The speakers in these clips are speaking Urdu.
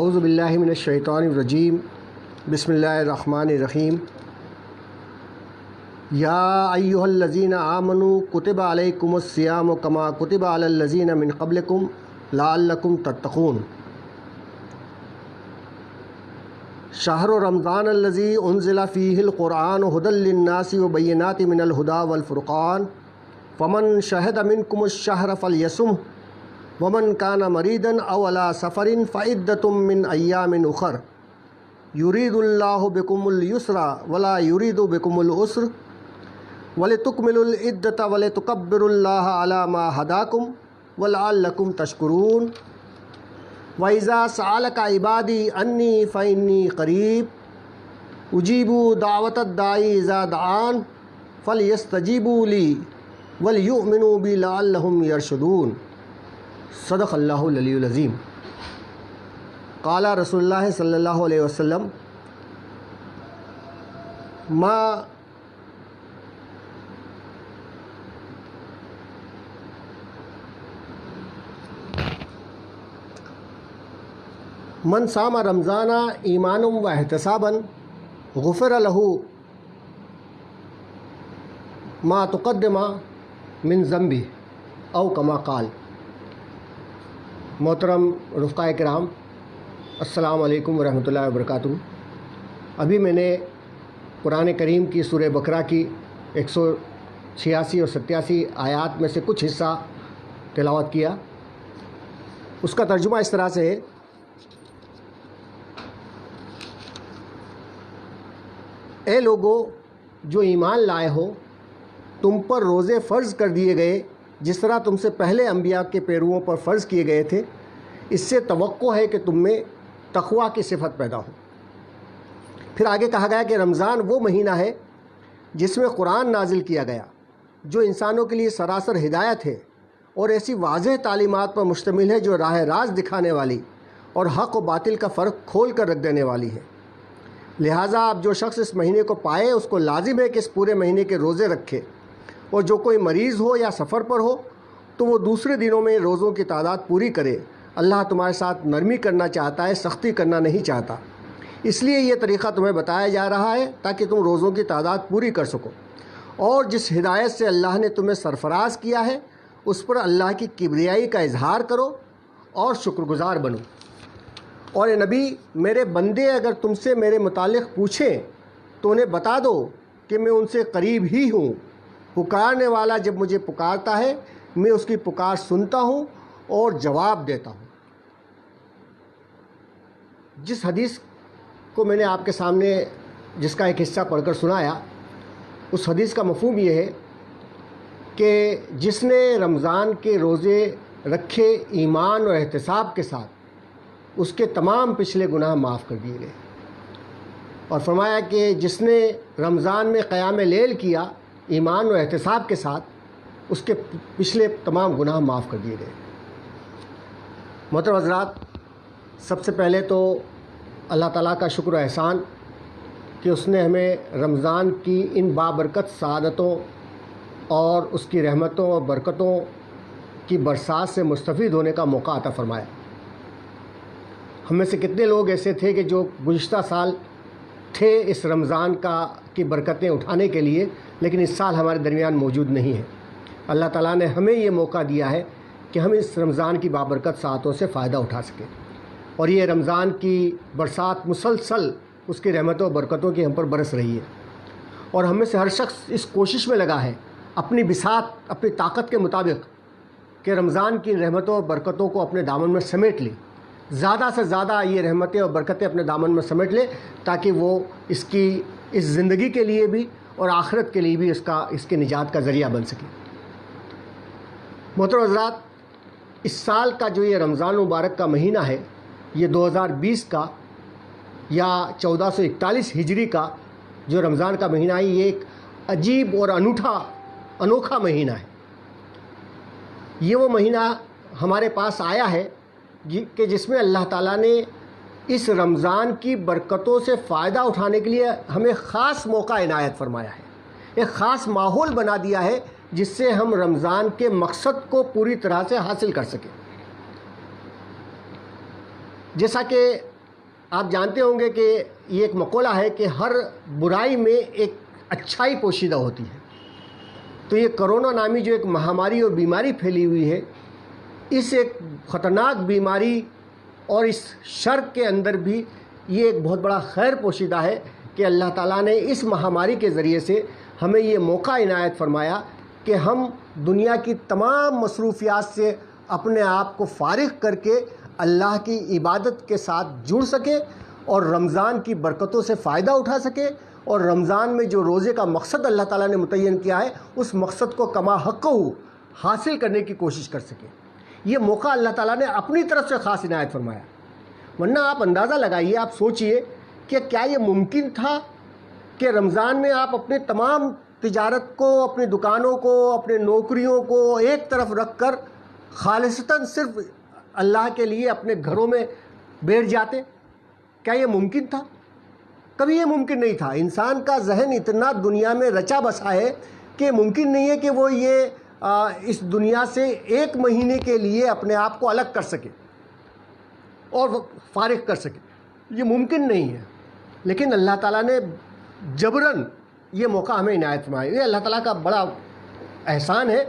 اعوذ باللہ من الشیطان الرجیم بسم اللہ الرحمن الرحیم یا ایہا الذین آمنوا کتب علیکم الصیام کما کتب علی الذین من قبلکم لعلکم تتقون شہر رمضان الذی انزل فیہ القرآن ھدی للناس وبینات من الھدی والفرقان فمن شہد منکم الشہر فلیصمہ ومن کان مریضا او علی سفر فعدۃ من ایام اخر یرید اللہ بکم الیسر ولا یرید بکم العسر ولتکملوا العدۃ ولتکبروا اللہ علی ما ھداکم ولعلکم تشکرون وَإِذَا سَأَلَكَ عِبَادِي عَنِّي فَإِنِّي قَرِيبٌ أُجِيبُ دَعْوَةَ الدَّاعِ إِذَا دَعَانِ فَلْيَسْتَجِيبُوا لِي وَلْيُؤْمِنُوا بِي لَعَلَّهُمْ يَرْشُدُونَ صدق اللہ العلی العظیم۔ قال رسول اللہ صلی اللہ علیہ وسلم من صام رمضان ایمانا و احتسابا غفر له ما تقدم من ذنبه او کما قال۔ محترم رفقائے کرام، السلام علیکم ورحمۃ اللہ وبرکاتہ۔ ابھی میں نے قرآن کریم کی سورہ بقرہ کی 186 اور 87 آیات میں سے کچھ حصہ تلاوت کیا۔ اس کا ترجمہ اس طرح سے ہے: اے لوگو جو ایمان لائے ہو، تم پر روزے فرض کر دیے گئے جس طرح تم سے پہلے انبیاء کے پیرووں پر فرض کیے گئے تھے۔ اس سے توقع ہے کہ تم میں تقویٰ کی صفت پیدا ہو۔ پھر آگے کہا گیا کہ رمضان وہ مہینہ ہے جس میں قرآن نازل کیا گیا، جو انسانوں کے لیے سراسر ہدایت ہے اور ایسی واضح تعلیمات پر مشتمل ہے جو راہ راست دکھانے والی اور حق و باطل کا فرق کھول کر رکھ دینے والی ہے۔ لہٰذا اب جو شخص اس مہینے کو پائے اس کو لازم ہے کہ اس پورے مہینے کے روزے رکھے، اور جو کوئی مریض ہو یا سفر پر ہو تو وہ دوسرے دنوں میں روزوں کی تعداد پوری کرے۔ اللہ تمہارے ساتھ نرمی کرنا چاہتا ہے، سختی کرنا نہیں چاہتا، اس لیے یہ طریقہ تمہیں بتایا جا رہا ہے تاکہ تم روزوں کی تعداد پوری کر سکو۔ اور جس ہدایت سے اللہ نے تمہیں سرفراز کیا ہے اس پر اللہ کی کبریائی کا اظہار کرو اور شکر گزار بنو۔ اور اے نبی، میرے بندے اگر تم سے میرے متعلق پوچھیں تو انہیں بتا دو کہ میں ان سے قریب ہی ہوں۔ پکارنے والا جب مجھے پکارتا ہے میں اس کی پکار سنتا ہوں اور جواب دیتا ہوں۔ جس حدیث کو میں نے آپ کے سامنے جس کا ایک حصہ پڑھ کر سنایا، اس حدیث کا مفہوم یہ ہے کہ جس نے رمضان کے روزے رکھے ایمان اور احتساب کے ساتھ، اس کے تمام پچھلے گناہ معاف کر دیے گئے۔ اور فرمایا کہ جس نے رمضان میں قیام لیل کیا ایمان و احتساب کے ساتھ، اس کے پچھلے تمام گناہ معاف کر دیے گئے۔ محترم حضرات، سب سے پہلے تو اللہ تعالیٰ کا شکر و احسان کہ اس نے ہمیں رمضان کی ان بابرکت سعادتوں اور اس کی رحمتوں اور برکتوں کی برسات سے مستفید ہونے کا موقع عطا فرمایا۔ ہم میں سے کتنے لوگ ایسے تھے کہ جو گزشتہ سال تھے اس رمضان کی برکتیں اٹھانے کے لیے، لیکن اس سال ہمارے درمیان موجود نہیں ہیں۔ اللہ تعالیٰ نے ہمیں یہ موقع دیا ہے کہ ہم اس رمضان کی بابرکت ساعتوں سے فائدہ اٹھا سکیں، اور یہ رمضان کی برسات مسلسل اس کی رحمتوں و برکتوں کی ہم پر برس رہی ہے۔ اور ہم میں سے ہر شخص اس کوشش میں لگا ہے اپنی بساط، اپنی طاقت کے مطابق کہ رمضان کی رحمتوں و برکتوں کو اپنے دامن میں سمیٹ لے، زیادہ سے زیادہ یہ رحمتیں اور برکتیں اپنے دامن میں سمیٹ لے، تاکہ وہ اس زندگی کے لیے بھی اور آخرت کے لیے بھی اس کے نجات کا ذریعہ بن سکے۔ محترم حضرات، اس سال کا جو یہ رمضان مبارک کا مہینہ ہے، یہ 2020 کا یا 1441 ہجری کا جو رمضان کا مہینہ ہے، یہ ایک عجیب اور انوکھا مہینہ ہے۔ یہ وہ مہینہ ہمارے پاس آیا ہے کہ جس میں اللہ تعالیٰ نے اس رمضان کی برکتوں سے فائدہ اٹھانے کے لیے ہمیں خاص موقع عنایت فرمایا ہے، ایک خاص ماحول بنا دیا ہے جس سے ہم رمضان کے مقصد کو پوری طرح سے حاصل کر سکیں۔ جیسا کہ آپ جانتے ہوں گے کہ یہ ایک مقولہ ہے کہ ہر برائی میں ایک اچھائی پوشیدہ ہوتی ہے. تو یہ کرونا نامی جو ایک مہاماری اور بیماری پھیلی ہوئی ہے، اس ایک خطرناک بیماری اور اس شر کے اندر بھی یہ ایک بہت بڑا خیر پوشیدہ ہے کہ اللہ تعالیٰ نے اس مہاماری کے ذریعے سے ہمیں یہ موقع عنایت فرمایا کہ ہم دنیا کی تمام مصروفیات سے اپنے آپ کو فارغ کر کے اللہ کی عبادت کے ساتھ جڑ سکیں اور رمضان کی برکتوں سے فائدہ اٹھا سکیں، اور رمضان میں جو روزے کا مقصد اللہ تعالیٰ نے متعین کیا ہے اس مقصد کو کما حقہ حاصل کرنے کی کوشش کر سکیں. یہ موقع اللہ تعالیٰ نے اپنی طرف سے خاص عنایت فرمایا. ورنہ آپ اندازہ لگائیے، آپ سوچئے کہ کیا یہ ممکن تھا کہ رمضان میں آپ اپنے تمام تجارت کو، اپنی دکانوں کو، اپنے نوکریوں کو ایک طرف رکھ کر خالصتاً صرف اللہ کے لیے اپنے گھروں میں بیٹھ جاتے؟ کیا یہ ممکن تھا؟ کبھی یہ ممکن نہیں تھا. انسان کا ذہن اتنا دنیا میں رچا بسا ہے کہ ممکن نہیں ہے کہ وہ یہ اس دنیا سے ایک مہینے کے لیے اپنے آپ کو الگ کر سکے اور فارغ کر سکے. یہ ممکن نہیں ہے. لیکن اللہ تعالیٰ نے جبراً یہ موقع ہمیں عنایت فرمایا. یہ اللہ تعالیٰ کا بڑا احسان ہے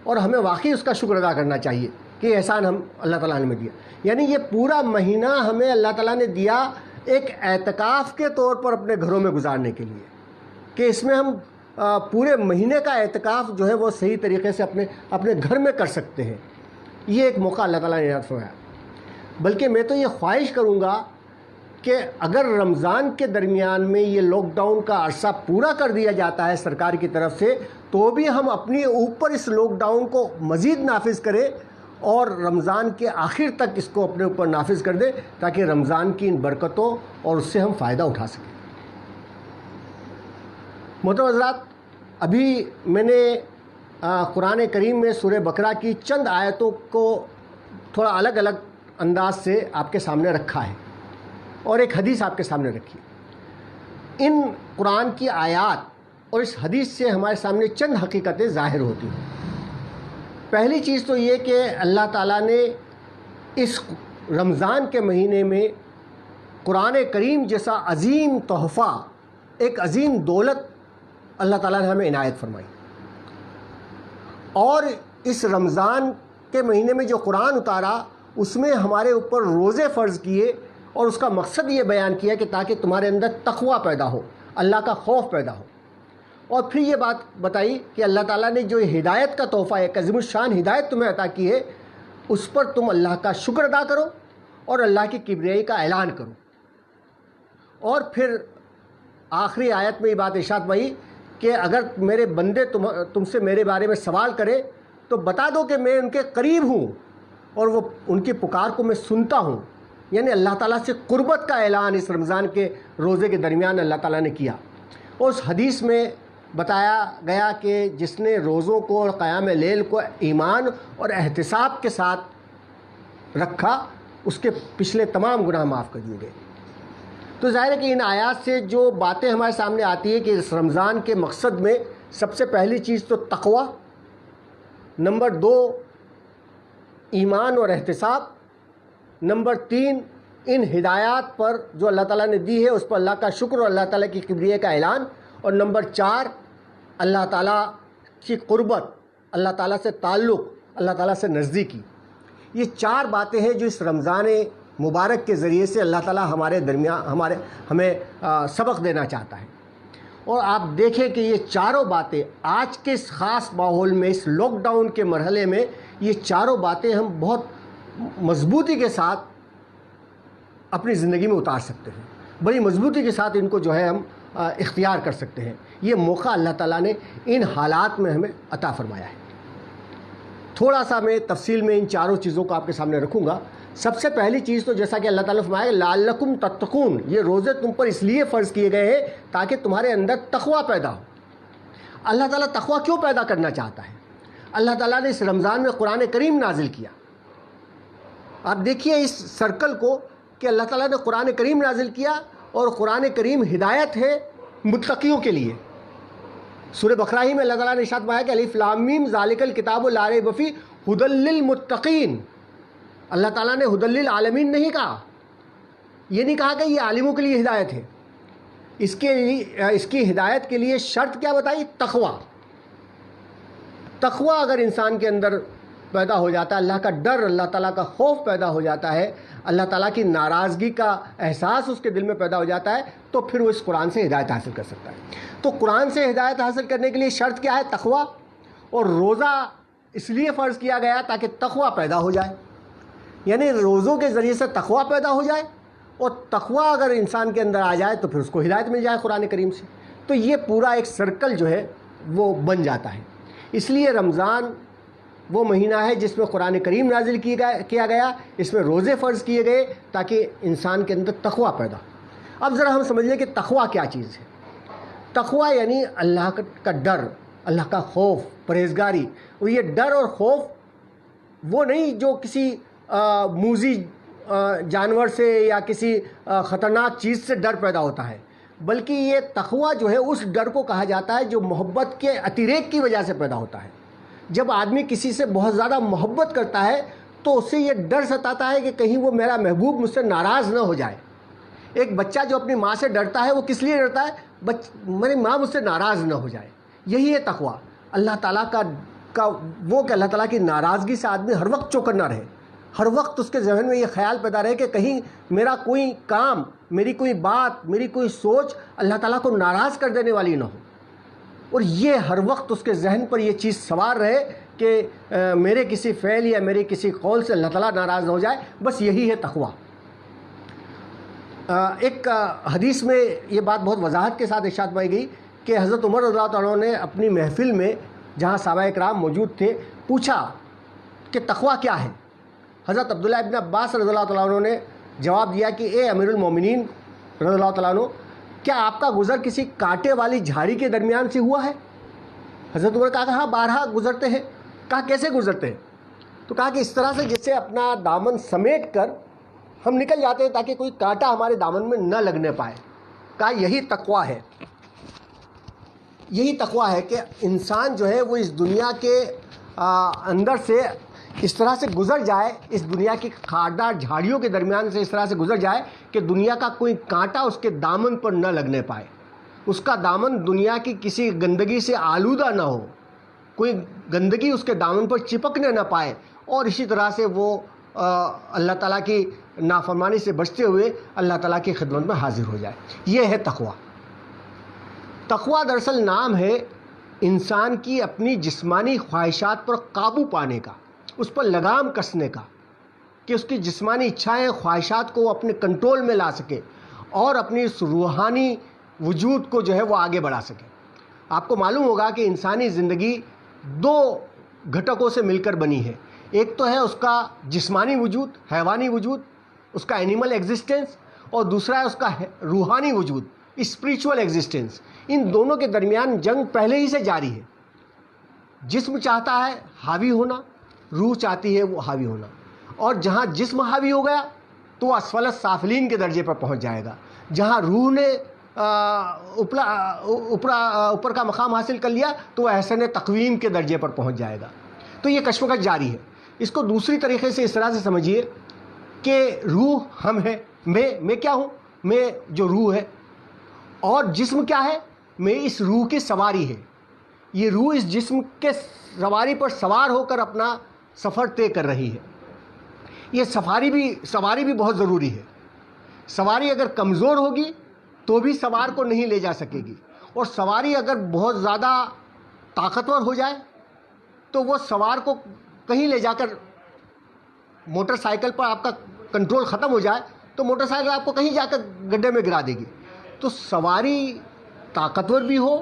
اور ہمیں واقعی اس کا شکر ادا کرنا چاہیے کہ یہ احسان ہم اللہ تعالیٰ نے ہمیں دیا. یعنی یہ پورا مہینہ ہمیں اللہ تعالیٰ نے دیا ایک اعتکاف کے طور پر اپنے گھروں میں گزارنے کے لیے، کہ اس میں ہم پورے مہینے کا اعتکاف جو ہے وہ صحیح طریقے سے اپنے گھر میں کر سکتے ہیں. یہ ایک موقع اللہ تعالیٰ نے عنایت فرمایا. بلکہ میں تو یہ خواہش کروں گا کہ اگر رمضان کے درمیان میں یہ لاک ڈاؤن کا عرصہ پورا کر دیا جاتا ہے سرکار کی طرف سے، تو بھی ہم اپنے اوپر اس لاک ڈاؤن کو مزید نافذ کریں اور رمضان کے آخر تک اس کو اپنے اوپر نافذ کر دیں، تاکہ رمضان کی ان برکتوں اور اس سے ہم فائدہ اٹھا سکیں. محترم حضرات، ابھی میں نے قرآن کریم میں سورہ بقرہ کی چند آیتوں کو تھوڑا الگ الگ انداز سے آپ کے سامنے رکھا ہے اور ایک حدیث آپ کے سامنے رکھی. ان قرآن کی آیات اور اس حدیث سے ہمارے سامنے چند حقیقتیں ظاہر ہوتی ہیں. پہلی چیز تو یہ کہ اللہ تعالیٰ نے اس رمضان کے مہینے میں قرآن کریم جیسا عظیم تحفہ، ایک عظیم دولت اللہ تعالیٰ نے ہمیں عنایت فرمائی. اور اس رمضان کے مہینے میں جو قرآن اتارا اس میں ہمارے اوپر روزے فرض کیے، اور اس کا مقصد یہ بیان کیا کہ تاکہ تمہارے اندر تقویٰ پیدا ہو، اللہ کا خوف پیدا ہو. اور پھر یہ بات بتائی کہ اللہ تعالیٰ نے جو ہدایت کا تحفہ ہے، عظیم الشان ہدایت تمہیں عطا کی ہے، اس پر تم اللہ کا شکر ادا کرو اور اللہ کی کبریائی کا اعلان کرو. اور پھر آخری آیت میں یہ بات ارشاد بھائی کہ اگر میرے بندے تم سے میرے بارے میں سوال کریں تو بتا دو کہ میں ان کے قریب ہوں اور وہ ان کی پکار کو میں سنتا ہوں. یعنی اللہ تعالیٰ سے قربت کا اعلان اس رمضان کے روزے کے درمیان اللہ تعالیٰ نے کیا. اور اس حدیث میں بتایا گیا کہ جس نے روزوں کو اور قیام لیل کو ایمان اور احتساب کے ساتھ رکھا، اس کے پچھلے تمام گناہ معاف کر دیے گئے. تو ظاہر ہے کہ ان آیات سے جو باتیں ہمارے سامنے آتی ہے کہ اس رمضان کے مقصد میں سب سے پہلی چیز تو تقویٰ، نمبر 2 ایمان اور احتساب، نمبر 3 ان ہدایات پر جو اللہ تعالیٰ نے دی ہے اس پر اللہ کا شکر اور اللہ تعالیٰ کی کبریائی کا اعلان، اور نمبر 4 اللہ تعالیٰ کی قربت، اللہ تعالیٰ سے تعلق، اللہ تعالیٰ سے نزدیکی. یہ 4 باتیں ہیں جو اس رمضان مبارک کے ذریعے سے اللہ تعالیٰ ہمارے درمیان ہمیں سبق دینا چاہتا ہے. اور آپ دیکھیں کہ یہ چاروں باتیں آج کے اس خاص ماحول میں، اس لاک ڈاؤن کے مرحلے میں، یہ چاروں باتیں ہم بہت مضبوطی کے ساتھ اپنی زندگی میں اتار سکتے ہیں، بڑی مضبوطی کے ساتھ ان کو جو ہے ہم اختیار کر سکتے ہیں. یہ موقع اللہ تعالیٰ نے ان حالات میں ہمیں عطا فرمایا ہے. تھوڑا سا میں تفصیل میں ان چاروں چیزوں کو آپ کے سامنے رکھوں گا. سب سے پہلی چیز تو جیسا کہ اللہ تعالیٰ نے فرمایا لعلکم تتقون، یہ روزے تم پر اس لیے فرض کیے گئے ہیں تاکہ تمہارے اندر تقویٰ پیدا ہو. اللہ تعالیٰ تقویٰ کیوں پیدا کرنا چاہتا ہے؟ اللہ تعالیٰ نے اس رمضان میں قرآن کریم نازل کیا. آپ دیکھیے اس سرکل کو کہ اللہ تعالیٰ نے قرآن کریم نازل کیا، اور قرآن کریم ہدایت ہے متقیوں کے لیے. سورہ بقرہ میں اللہ تعالیٰ نے ارشاد فرمایا کہ الف لام میم ذالک الکتاب لا ریب فیہ ھدی للمتقین. اللہ تعالیٰ نے ھدی للعالمین نہیں کہا، یہ نہیں کہا کہ یہ عالموں کے لیے ہدایت ہے. اس کی ہدایت کے لیے شرط کیا بتائی؟ تقوی. تقوی اگر انسان کے اندر پیدا ہو جاتا ہے، اللہ کا ڈر، اللہ تعالیٰ کا خوف پیدا ہو جاتا ہے، اللہ تعالیٰ کی ناراضگی کا احساس اس کے دل میں پیدا ہو جاتا ہے، تو پھر وہ اس قرآن سے ہدایت حاصل کر سکتا ہے. تو قرآن سے ہدایت حاصل کرنے کے لیے شرط کیا ہے؟ تقوی. اور روزہ اس لیے فرض کیا گیا تاکہ تقوی پیدا ہو جائے، یعنی روزوں کے ذریعے سے تقوی پیدا ہو جائے، اور تقوی اگر انسان کے اندر آ جائے تو پھر اس کو ہدایت مل جائے قرآن کریم سے. تو یہ پورا ایک سرکل جو ہے وہ بن جاتا ہے. اس لیے رمضان وہ مہینہ ہے جس میں قرآن کریم نازل کیا گیا، اس میں روزے فرض کیے گئے تاکہ انسان کے اندر تقوی پیدا. اب ذرا ہم سمجھ لیں کہ تقوی کیا چیز ہے. تقوی یعنی اللہ کا ڈر، اللہ کا خوف، پرہیزگاری. اور یہ ڈر اور خوف وہ نہیں جو کسی موذی جانور سے یا کسی خطرناک چیز سے ڈر پیدا ہوتا ہے، بلکہ یہ تقوی جو ہے اس ڈر کو کہا جاتا ہے جو محبت کے اتریک کی وجہ سے پیدا ہوتا ہے. جب آدمی کسی سے بہت زیادہ محبت کرتا ہے تو اس سے یہ ڈر ستاتا ہے کہ کہیں وہ میرا محبوب مجھ سے ناراض نہ ہو جائے. ایک بچہ جو اپنی ماں سے ڈرتا ہے وہ کس لیے ڈرتا ہے؟ میری ماں مجھ سے ناراض نہ ہو جائے. یہی ہے تقوی. اللہ تعالیٰ کا وہ کہ اللہ تعالیٰ کی ناراضگی سے آدمی ہر وقت چوکنا رہے، ہر وقت اس کے ذہن میں یہ خیال پیدا رہے کہ کہیں میرا کوئی کام، میری کوئی بات، میری کوئی سوچ اللہ تعالیٰ کو ناراض کر دینے والی نہ ہو. اور یہ ہر وقت اس کے ذہن پر یہ چیز سوار رہے کہ میرے کسی فعل یا میرے کسی قول سے اللہ تعالیٰ ناراض نہ ہو جائے. بس یہی ہے تقوی. ایک حدیث میں یہ بات بہت وضاحت کے ساتھ ارشاد پائی گئی کہ حضرت عمر رضی اللہ عنہ نے اپنی محفل میں جہاں صحابہ اکرام موجود تھے پوچھا کہ تقوی کیا ہے. حضرت عبداللہ ابن عباس رضی اللہ عنہ نے جواب دیا کہ اے امیر المومنین رضی اللہ عنہ، کیا آپ کا گزر کسی کانٹے والی جھاڑی کے درمیان سے ہوا ہے؟ حضرت عمر کہا کہ ہاں بارہا گزرتے ہیں. کہا کیسے گزرتے ہیں؟ تو کہا کہ اس طرح سے جسے اپنا دامن سمیٹ کر ہم نکل جاتے ہیں تاکہ کوئی کانٹا ہمارے دامن میں نہ لگنے پائے. کہا یہی تقوی ہے. یہی تقوی ہے کہ انسان جو ہے وہ اس دنیا کے اندر سے اس طرح سے گزر جائے، اس دنیا کی خاردار جھاڑیوں کے درمیان سے اس طرح سے گزر جائے کہ دنیا کا کوئی کانٹا اس کے دامن پر نہ لگنے پائے. اس کا دامن دنیا کی کسی گندگی سے آلودہ نہ ہو، کوئی گندگی اس کے دامن پر چپکنے نہ پائے، اور اسی طرح سے وہ اللہ تعالیٰ کی نافرمانی سے بچتے ہوئے اللہ تعالیٰ کی خدمت میں حاضر ہو جائے. یہ ہے تقوی. تقوی دراصل نام ہے انسان کی اپنی جسمانی خواہشات پر قابو پانے کا، اس پر لگام کسنے کا، کہ اس کی جسمانی اچھائیں، خواہشات کو وہ اپنے کنٹرول میں لا سکے اور اپنی اس روحانی وجود کو جو ہے وہ آگے بڑھا سکے. آپ کو معلوم ہوگا کہ انسانی زندگی دو گھٹکوں سے مل کر بنی ہے. ایک تو ہے اس کا جسمانی وجود، حیوانی وجود، اس کا اینیمل ایگزسٹنس، اور دوسرا ہے اس کا روحانی وجود، اسپریچول ایگزسٹنس. ان دونوں کے درمیان جنگ پہلے ہی سے جاری ہے. جسم چاہتا ہے حاوی ہونا، روح چاہتی ہے وہ حاوی ہونا، اور جہاں جسم حاوی ہو گیا تو وہ اسفل السافلین کے درجے پر پہنچ جائے گا. جہاں روح نے اوپر کا مقام حاصل کر لیا تو وہ احسن تقویم کے درجے پر پہنچ جائے گا. تو یہ کشمکش جاری ہے. اس کو دوسری طریقے سے اس طرح سے سمجھیے کہ روح ہم ہے، میں کیا ہوں؟ میں جو روح ہے. اور جسم کیا ہے؟ میں اس روح کی سواری ہے. یہ روح اس جسم کے سواری پر سوار ہو کر اپنا سفر طے کر رہی ہے. یہ سواری بھی بہت ضروری ہے. سواری اگر کمزور ہوگی تو بھی سوار کو نہیں لے جا سکے گی، اور سواری اگر بہت زیادہ طاقتور ہو جائے تو وہ سوار کو کہیں لے جا کر، موٹر سائیکل پر آپ کا کنٹرول ختم ہو جائے تو موٹر سائیکل آپ کو کہیں جا کر گڈھے میں گرا دے گی. تو سواری طاقتور بھی ہو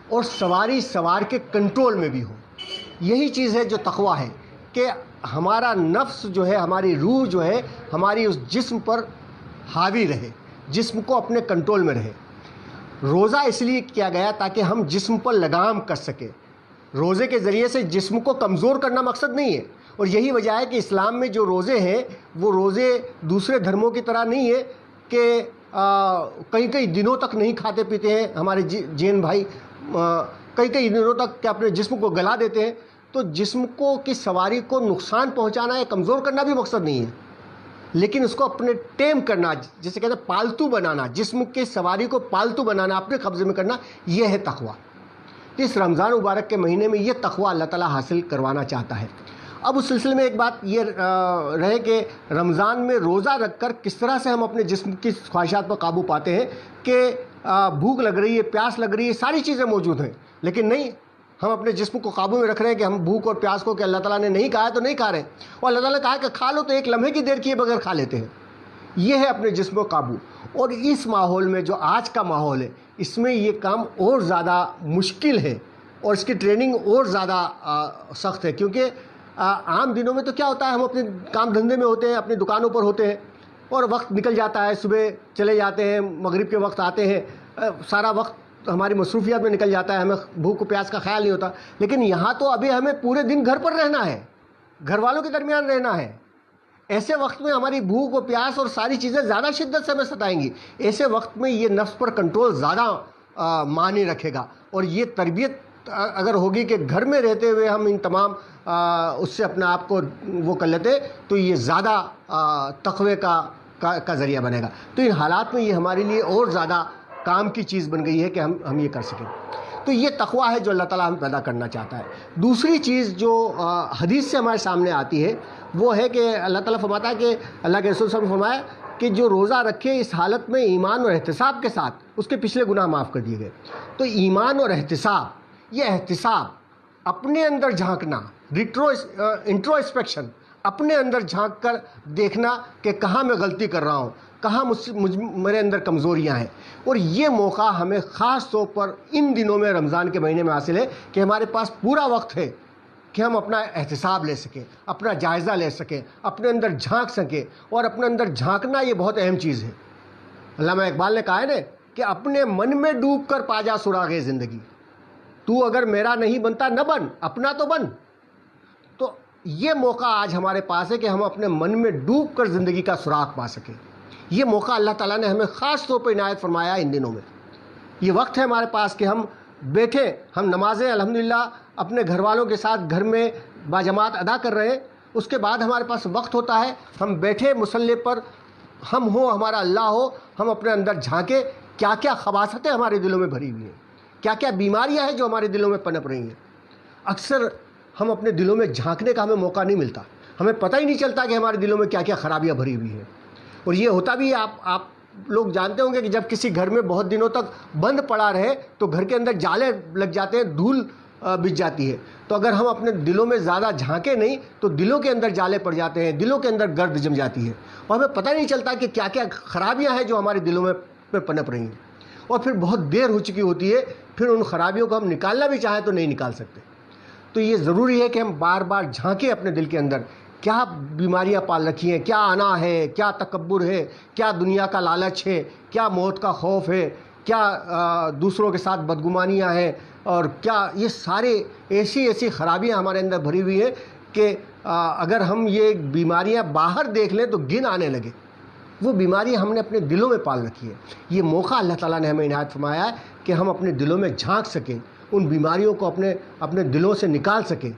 اور سواری سوار کے کنٹرول میں بھی ہو. یہی چیز ہے جو تقوی ہے، کہ ہمارا نفس جو ہے، ہماری روح جو ہے، ہماری اس جسم پر حاوی رہے، جسم کو اپنے کنٹرول میں رہے. روزہ اس لیے کیا گیا تاکہ ہم جسم پر لگام کر سکیں. روزے کے ذریعے سے جسم کو کمزور کرنا مقصد نہیں ہے. اور یہی وجہ ہے کہ اسلام میں جو روزے ہیں وہ روزے دوسرے دھرموں کی طرح نہیں ہے کہ کئی دنوں تک نہیں کھاتے پیتے ہیں. ہمارے جین بھائی کئی دنوں تک کہ اپنے جسم کو گلا دیتے ہیں. تو جسم کو کی سواری کو نقصان پہنچانا یا کمزور کرنا بھی مقصد نہیں ہے، لیکن اس کو اپنے ٹیم کرنا، جسے کہتے ہیں پالتو بنانا، جسم کی سواری کو پالتو بنانا، اپنے قبضے میں کرنا، یہ ہے تقویٰ۔ اس رمضان مبارک کے مہینے میں یہ تقویٰ اللہ تعالیٰ حاصل کروانا چاہتا ہے۔ اب اس سلسلے میں ایک بات یہ رہے کہ رمضان میں روزہ رکھ کر کس طرح سے ہم اپنے جسم کی خواہشات پر قابو پاتے ہیں کہ بھوک لگ رہی ہے، پیاس لگ رہی ہے، ساری چیزیں موجود ہیں، لیکن نہیں، ہم اپنے جسم کو قابو میں رکھ رہے ہیں کہ ہم بھوک اور پیاس کو، کہ اللہ تعالیٰ نے نہیں کہا ہے تو نہیں کھا رہے، اور اللہ تعالیٰ نے کہا ہے کہ کھا لو تو ایک لمحے کی دیر کیے بغیر کھا لیتے ہیں۔ یہ ہے اپنے جسم کو قابو۔ اور اس ماحول میں جو آج کا ماحول ہے، اس میں یہ کام اور زیادہ مشکل ہے اور اس کی ٹریننگ اور زیادہ سخت ہے، کیونکہ عام دنوں میں تو کیا ہوتا ہے، ہم اپنے کام دھندے میں ہوتے ہیں، اپنی دکانوں پر ہوتے ہیں اور وقت نکل جاتا ہے، صبح چلے جاتے ہیں، مغرب کے وقت آتے ہیں، سارا وقت ہماری مصروفیات میں نکل جاتا ہے، ہمیں بھوک و پیاس کا خیال نہیں ہوتا۔ لیکن یہاں تو ابھی ہمیں پورے دن گھر پر رہنا ہے، گھر والوں کے درمیان رہنا ہے۔ ایسے وقت میں ہماری بھوک و پیاس اور ساری چیزیں زیادہ شدت سے ہمیں ستائیں گی۔ ایسے وقت میں یہ نفس پر کنٹرول زیادہ معنی رکھے گا، اور یہ تربیت اگر ہوگی کہ گھر میں رہتے ہوئے ہم ان تمام اس سے اپنے آپ کو وہ کر لیتے، تو یہ زیادہ تقوی کا ذریعہ بنے گا۔ تو ان حالات میں یہ ہمارے لیے اور زیادہ کام کی چیز بن گئی ہے کہ ہم یہ کر سکیں۔ تو یہ تقویٰ ہے جو اللہ تعالیٰ ہم پیدا کرنا چاہتا ہے۔ دوسری چیز جو حدیث سے ہمارے سامنے آتی ہے وہ ہے کہ اللہ تعالیٰ فرماتا ہے کہ اللہ کے رسول صلی اللہ علیہ وسلم نے فرمایا کہ جو روزہ رکھے اس حالت میں ایمان اور احتساب کے ساتھ، اس کے پچھلے گناہ معاف کر دیے گئے۔ تو ایمان اور احتساب، یہ احتساب اپنے اندر جھانکنا، انٹروسپیکشن، اپنے اندر جھانک کر دیکھنا کہ کہاں میں غلطی کر رہا ہوں، کہاں میرے اندر کمزوریاں ہیں۔ اور یہ موقع ہمیں خاص طور پر ان دنوں میں رمضان کے مہینے میں حاصل ہے کہ ہمارے پاس پورا وقت ہے کہ ہم اپنا احتساب لے سکیں، اپنا جائزہ لے سکیں، اپنے اندر جھانک سکیں۔ اور اپنے اندر جھانکنا یہ بہت اہم چیز ہے۔ علامہ اقبال نے کہا ہے نا کہ اپنے من میں ڈوب کر پا جا سراغِ زندگی، تو اگر میرا نہیں بنتا نہ بن، اپنا تو بن۔ تو یہ موقع آج ہمارے پاس ہے کہ ہم اپنے من میں ڈوب کر زندگی کا سراغ پا سکیں۔ یہ موقع اللہ تعالیٰ نے ہمیں خاص طور پر عنایت فرمایا ان دنوں میں۔ یہ وقت ہے ہمارے پاس کہ ہم بیٹھے، ہم نمازیں الحمدللہ اپنے گھر والوں کے ساتھ گھر میں باجماعت ادا کر رہے ہیں۔ اس کے بعد ہمارے پاس وقت ہوتا ہے، ہم بیٹھے مصلی پر، ہم ہوں، ہمارا اللہ ہو، ہم اپنے اندر جھانکیں کیا کیا خباثتیں ہمارے دلوں میں بھری ہوئی ہیں، کیا کیا بیماریاں ہیں جو ہمارے دلوں میں پنپ رہی ہیں۔ اکثر ہم اپنے دلوں میں جھانکنے کا ہمیں موقع نہیں ملتا، ہمیں پتہ ہی نہیں چلتا کہ ہمارے دلوں میں کیا کیا خرابیاں بھری ہوئی ہیں۔ اور یہ ہوتا بھی ہے، آپ لوگ جانتے ہوں گے کہ جب کسی گھر میں بہت دنوں تک بند پڑا رہے تو گھر کے اندر جالے لگ جاتے ہیں، دھول بچ جاتی ہے۔ تو اگر ہم اپنے دلوں میں زیادہ جھانکیں نہیں تو دلوں کے اندر جالے پڑ جاتے ہیں، دلوں کے اندر گرد جم جاتی ہے، اور ہمیں پتہ نہیں چلتا کہ کیا کیا خرابیاں ہیں جو ہمارے دلوں میں پنپ رہی ہیں، اور پھر بہت دیر ہو چکی ہوتی ہے، پھر ان خرابیوں کو ہم نکالنا بھی چاہیں تو نہیں نکال سکتے۔ تو یہ ضروری ہے کہ ہم بار بار جھانکیں اپنے دل کے اندر، کیا بیماریاں پال رکھی ہیں، کیا انا ہے، کیا تکبر ہے، کیا دنیا کا لالچ ہے، کیا موت کا خوف ہے، کیا دوسروں کے ساتھ بدگمانیاں ہیں، اور کیا یہ سارے ایسی خرابیاں ہمارے اندر بھری ہوئی ہیں کہ اگر ہم یہ بیماریاں باہر دیکھ لیں تو گن آنے لگے۔ وہ بیماریاں ہم نے اپنے دلوں میں پال رکھی ہے۔ یہ موقع اللہ تعالیٰ نے ہمیں عنایت فرمایا ہے کہ ہم اپنے دلوں میں جھانک سکیں، ان بیماریوں کو اپنے دلوں سے نکال سکیں۔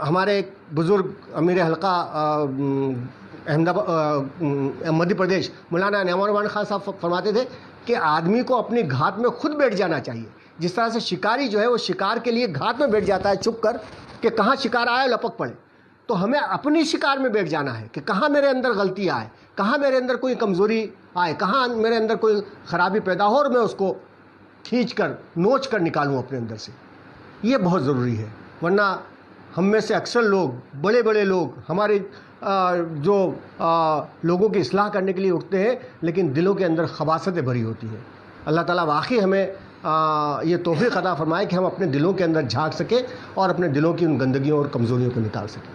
ہمارے ایک بزرگ امیر حلقہ مدھیہ پردیش مولانا انعام الرحمان خان صاحب فرماتے تھے کہ آدمی کو اپنی گھات میں خود بیٹھ جانا چاہیے۔ جس طرح سے شکاری جو ہے وہ شکار کے لیے گھات میں بیٹھ جاتا ہے چھپ کر کہ کہاں شکار آئے لپک پڑے، تو ہمیں اپنی شکار میں بیٹھ جانا ہے کہ کہاں میرے اندر غلطی آئے، کہاں میرے اندر کوئی کمزوری آئے، کہاں میرے اندر کوئی خرابی پیدا ہو، اور میں اس کو کھینچ کر نوچ کر نکالوں اپنے اندر سے۔ یہ بہت ضروری ہے، ورنہ ہم میں سے اکثر لوگ، بڑے لوگ ہمارے جو لوگوں کی اصلاح کرنے کے لیے اٹھتے ہیں لیکن دلوں کے اندر خباثتیں بھری ہوتی ہیں۔ اللہ تعالیٰ واقعی ہمیں یہ توفیق عطا فرمائے کہ ہم اپنے دلوں کے اندر جھانک سکیں اور اپنے دلوں کی ان گندگیوں اور کمزوریوں کو نکال سکیں۔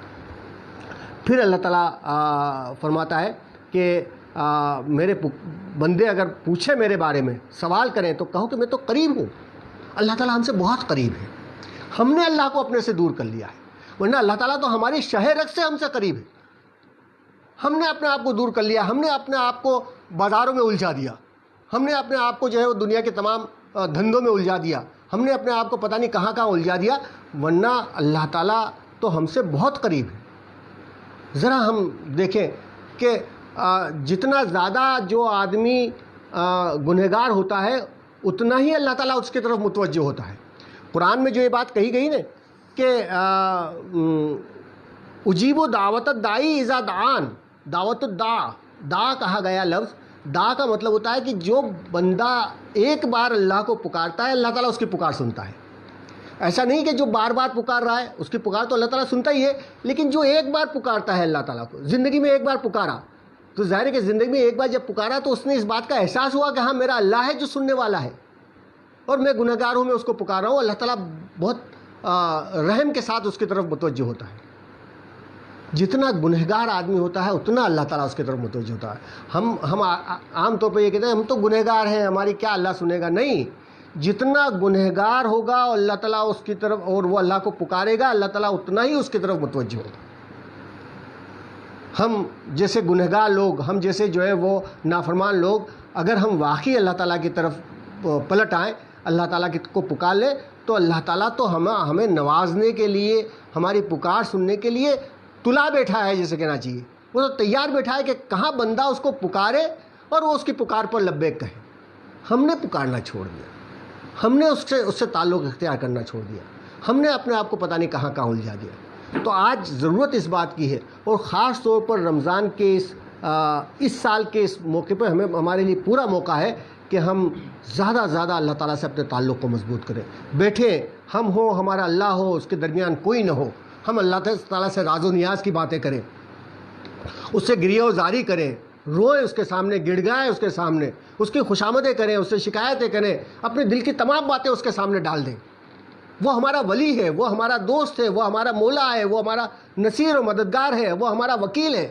پھر اللہ تعالیٰ فرماتا ہے کہ میرے بندے اگر پوچھیں میرے بارے میں، سوال کریں تو کہو کہ میں تو قریب ہوں۔ اللہ تعالیٰ ہم سے بہت قریب ہے، ہم نے اللہ کو اپنے سے دور کر لیا ہے، ورنہ اللہ تعالیٰ تو ہماری شہ رگ سے ہم سے قریب ہے۔ ہم نے اپنے آپ کو دور کر لیا، ہم نے اپنے آپ کو بازاروں میں الجھا دیا، ہم نے اپنے آپ کو جو ہے وہ دنیا کے تمام دھندوں میں الجھا دیا، ہم نے اپنے آپ کو پتہ نہیں کہاں الجھا دیا، ورنہ اللہ تعالیٰ تو ہم سے بہت قریب ہے۔ ذرا ہم دیکھیں کہ جتنا زیادہ جو آدمی گنہگار ہوتا ہے اتنا ہی اللہ تعالیٰ اس کی طرف متوجہ ہوتا ہے۔ قرآن میں جو یہ بات کہی گئی نا کہ اجیب دعوت الداعی اذا دعان، دعوت دعا کہا گیا لفظ، دعا کا مطلب ہوتا ہے کہ جو بندہ ایک بار اللہ کو پکارتا ہے اللہ تعالیٰ اس کی پکار سنتا ہے۔ ایسا نہیں کہ جو بار بار پکار رہا ہے اس کی پکار تو اللہ تعالیٰ سنتا ہی ہے، لیکن جو ایک بار پکارتا ہے اللہ تعالیٰ کو، زندگی میں ایک بار پکارا، تو ظاہر ہے کہ زندگی میں ایک بار جب پکارا تو اس نے اس بات کا احساس ہوا کہ ہاں میرا اللہ ہے جو سننے والا ہے، اور میں گنہگار ہوں، میں اس کو پکار رہا ہوں۔ اللہ تعالیٰ بہت رحم کے ساتھ اس کی طرف متوجہ ہوتا ہے۔ جتنا گنہگار آدمی ہوتا ہے اتنا اللہ تعالیٰ اس کی طرف متوجہ ہوتا ہے۔ ہم عام طور پہ یہ کہتے ہیں ہم تو گنہگار ہیں، ہماری کیا اللہ سنے گا؟ نہیں، جتنا گنہگار ہوگا اور اللہ تعالیٰ اس کی طرف، اور وہ اللہ کو پکارے گا، اللہ تعالیٰ اتنا ہی اس کی طرف متوجہ ہوگا۔ ہم جیسے گنہگار لوگ، ہم جیسے جو ہے وہ نافرمان لوگ، اگر ہم واقعی اللہ تعالیٰ کی طرف پلٹ آئیں، اللہ تعالیٰ کو پکار لیں، تو اللہ تعالیٰ تو ہمیں نوازنے کے لیے، ہماری پکار سننے کے لیے تلا بیٹھا ہے، جیسے کہنا چاہیے، وہ تو تیار بیٹھا ہے کہ کہاں بندہ اس کو پکارے اور وہ اس کی پکار پر لبیک کہے۔ ہم نے پکارنا چھوڑ دیا، ہم نے اس سے تعلق اختیار کرنا چھوڑ دیا، ہم نے اپنے آپ کو پتہ نہیں کہاں الجھا دیا۔ تو آج ضرورت اس بات کی ہے، اور خاص طور پر رمضان کے اس سال کے اس موقع پہ ہمارے لیے پورا موقع ہے کہ ہم زیادہ زیادہ اللہ تعالیٰ سے اپنے تعلق کو مضبوط کریں۔ بیٹھے ہم ہوں، ہمارا اللہ ہو، اس کے درمیان کوئی نہ ہو، ہم اللہ تعالیٰ سے راز و نیاز کی باتیں کریں، اس سے گریہ و زاری کریں، روئیں اس کے سامنے، گڑ گائیں اس کے سامنے، اس کی خوشامدیں کریں، اس سے شکایتیں کریں، اپنے دل کی تمام باتیں اس کے سامنے ڈال دیں۔ وہ ہمارا ولی ہے، وہ ہمارا دوست ہے، وہ ہمارا مولا ہے، وہ ہمارا نصیر و مددگار ہے، وہ ہمارا وکیل ہے۔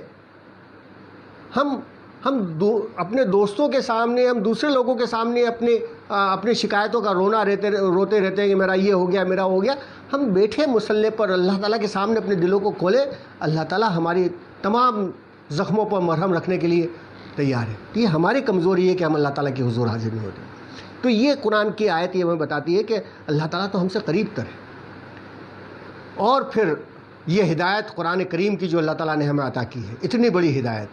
ہم اپنے دوستوں کے سامنے، ہم دوسرے لوگوں کے سامنے اپنی شکایتوں کا روتے رہتے ہیں کہ میرا یہ ہو گیا، میرا ہو گیا۔ ہم بیٹھے مصلی پر اللہ تعالیٰ کے سامنے اپنے دلوں کو کھولے، اللہ تعالیٰ ہماری تمام زخموں پر مرہم رکھنے کے لیے تیار ہے۔ یہ ہماری کمزوری ہے کہ ہم اللہ تعالیٰ کے حضور حاضر نہیں ہوتے۔ تو یہ قرآن کی آیت یہ ہمیں بتاتی ہے کہ اللہ تعالیٰ تو ہم سے قریب تر ہے۔ اور پھر یہ ہدایت قرآن کریم کی جو اللہ تعالیٰ نے ہمیں عطا کی ہے، اتنی بڑی ہدایت،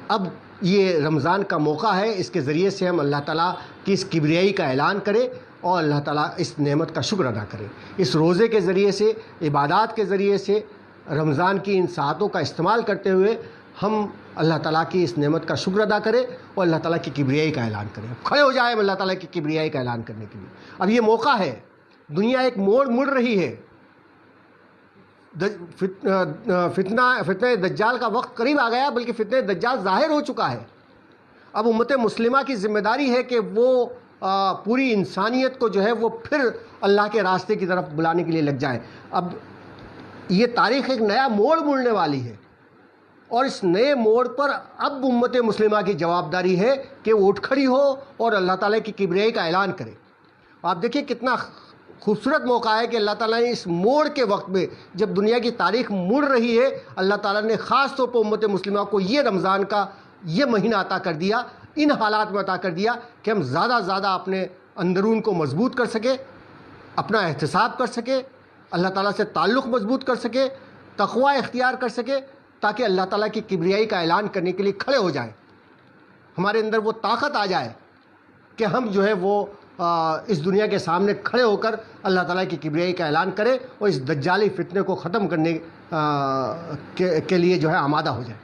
اب یہ رمضان کا موقع ہے، اس کے ذریعے سے ہم اللہ تعالیٰ کی اس کبریائی کا اعلان کریں اور اللہ تعالیٰ اس نعمت کا شکر ادا کریں۔ اس روزے کے ذریعے سے، عبادات کے ذریعے سے، رمضان کی ان ساعتوں کا استعمال کرتے ہوئے ہم اللہ تعالیٰ کی اس نعمت کا شکر ادا کریں اور اللہ تعالیٰ کی کبریائی کا اعلان کریں۔ کھڑے ہو جائیں اللہ تعالیٰ کی کبریائی کا اعلان کرنے کے لیے۔ اب یہ موقع ہے، دنیا ایک موڑ مڑ رہی ہے، فتنہ دجال کا وقت قریب آ گیا، بلکہ فتنہ دجال ظاہر ہو چکا ہے۔ اب امت مسلمہ کی ذمہ داری ہے کہ وہ پوری انسانیت کو جو ہے وہ پھر اللہ کے راستے کی طرف بلانے کے لیے لگ جائے۔ اب یہ تاریخ ایک نیا موڑ مڑنے والی ہے، اور اس نئے موڑ پر اب امت مسلمہ کی جوابداری ہے کہ وہ اٹھ کھڑی ہو اور اللہ تعالیٰ کی کبریائی کا اعلان کرے۔ آپ دیکھیے کتنا خوبصورت موقع ہے کہ اللہ تعالیٰ نے اس موڑ کے وقت میں، جب دنیا کی تاریخ مڑ رہی ہے، اللہ تعالیٰ نے خاص طور پر امت مسلمہ کو یہ رمضان کا یہ مہینہ عطا کر دیا، ان حالات میں عطا کر دیا کہ ہم زیادہ زیادہ اپنے اندرون کو مضبوط کر سکیں، اپنا احتساب کر سکیں، اللہ تعالیٰ سے تعلق مضبوط کر سکیں، تقوی اختیار کر سکیں، تاکہ اللہ تعالیٰ کی کبریائی کا اعلان کرنے کے لیے کھڑے ہو جائیں، ہمارے اندر وہ طاقت آ جائے کہ ہم جو ہے وہ اس دنیا کے سامنے کھڑے ہو کر اللہ تعالیٰ کی کبریائی کا اعلان کریں اور اس دجالی فتنے کو ختم کرنے کے لیے جو ہے آمادہ ہو جائیں۔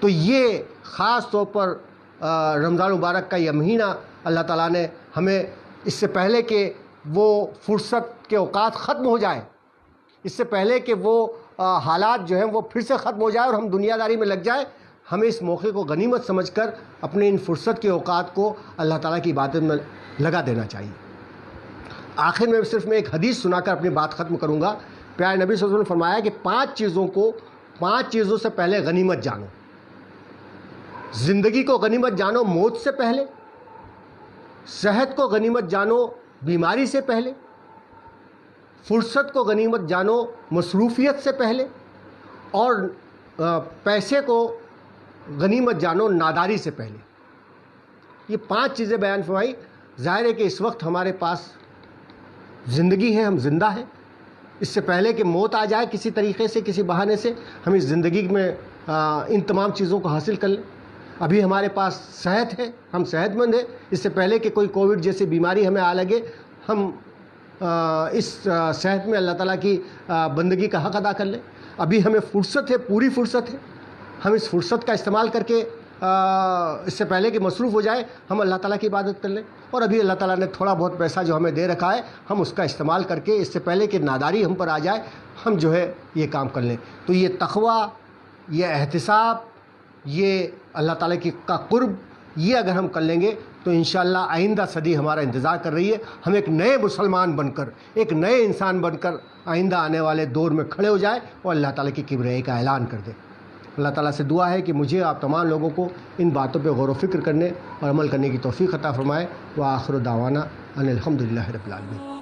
تو یہ خاص طور پر رمضان مبارک کا یہ مہینہ اللہ تعالیٰ نے ہمیں، اس سے پہلے کہ وہ فرصت کے اوقات ختم ہو جائے، اس سے پہلے کہ وہ حالات جو ہیں وہ پھر سے ختم ہو جائے اور ہم دنیا داری میں لگ جائیں، ہمیں اس موقع کو غنیمت سمجھ کر اپنے ان فرصت کے اوقات کو اللہ تعالیٰ کی عبادت میں لگا دینا چاہیے۔ آخر میں صرف میں ایک حدیث سنا کر اپنی بات ختم کروں گا۔ پیارے نبی صلی اللہ علیہ وسلم نے فرمایا کہ 5 چیزوں سے پہلے غنیمت جانو۔ زندگی کو غنیمت جانو موت سے پہلے، صحت کو غنیمت جانو بیماری سے پہلے، فرصت کو غنیمت جانو مصروفیت سے پہلے، اور پیسے کو غنیمت جانو ناداری سے پہلے۔ یہ 5 چیزیں بیان فرمائی۔ ظاہر ہے کہ اس وقت ہمارے پاس زندگی ہے، ہم زندہ ہیں۔ اس سے پہلے کہ موت آ جائے کسی طریقے سے، کسی بہانے سے، ہم اس زندگی میں ان تمام چیزوں کو حاصل کر لیں۔ ابھی ہمارے پاس صحت ہے، ہم صحت مند ہیں، اس سے پہلے کہ کوئی کووڈ جیسی بیماری ہمیں آ لگے ہم اس صحت میں اللہ تعالیٰ کی بندگی کا حق ادا کر لیں۔ ابھی ہمیں فرصت ہے، پوری فرصت ہے، ہم اس فرصت کا استعمال کر کے اس سے پہلے کہ مصروف ہو جائے ہم اللہ تعالیٰ کی عبادت کر لیں۔ اور ابھی اللہ تعالیٰ نے تھوڑا بہت پیسہ جو ہمیں دے رکھا ہے ہم اس کا استعمال کر کے اس سے پہلے کہ ناداری ہم پر آ جائے ہم جو ہے یہ کام کر لیں۔ تو یہ تقویٰ، یہ احتساب، یہ اللہ تعالیٰ کا قرب، یہ اگر ہم کر لیں گے تو انشاءاللہ آئندہ صدی ہمارا انتظار کر رہی ہے۔ ہم ایک نئے مسلمان بن کر، ایک نئے انسان بن کر آئندہ آنے والے دور میں کھڑے ہو جائیں اور اللہ تعالیٰ کی کبریائی کا اعلان کر دیں۔ اللہ تعالیٰ سے دعا ہے کہ مجھے آپ تمام لوگوں کو ان باتوں پہ غور و فکر کرنے اور عمل کرنے کی توفیق عطا فرمائے۔ وآخر دعوانا ان الحمدللہ رب العالمین۔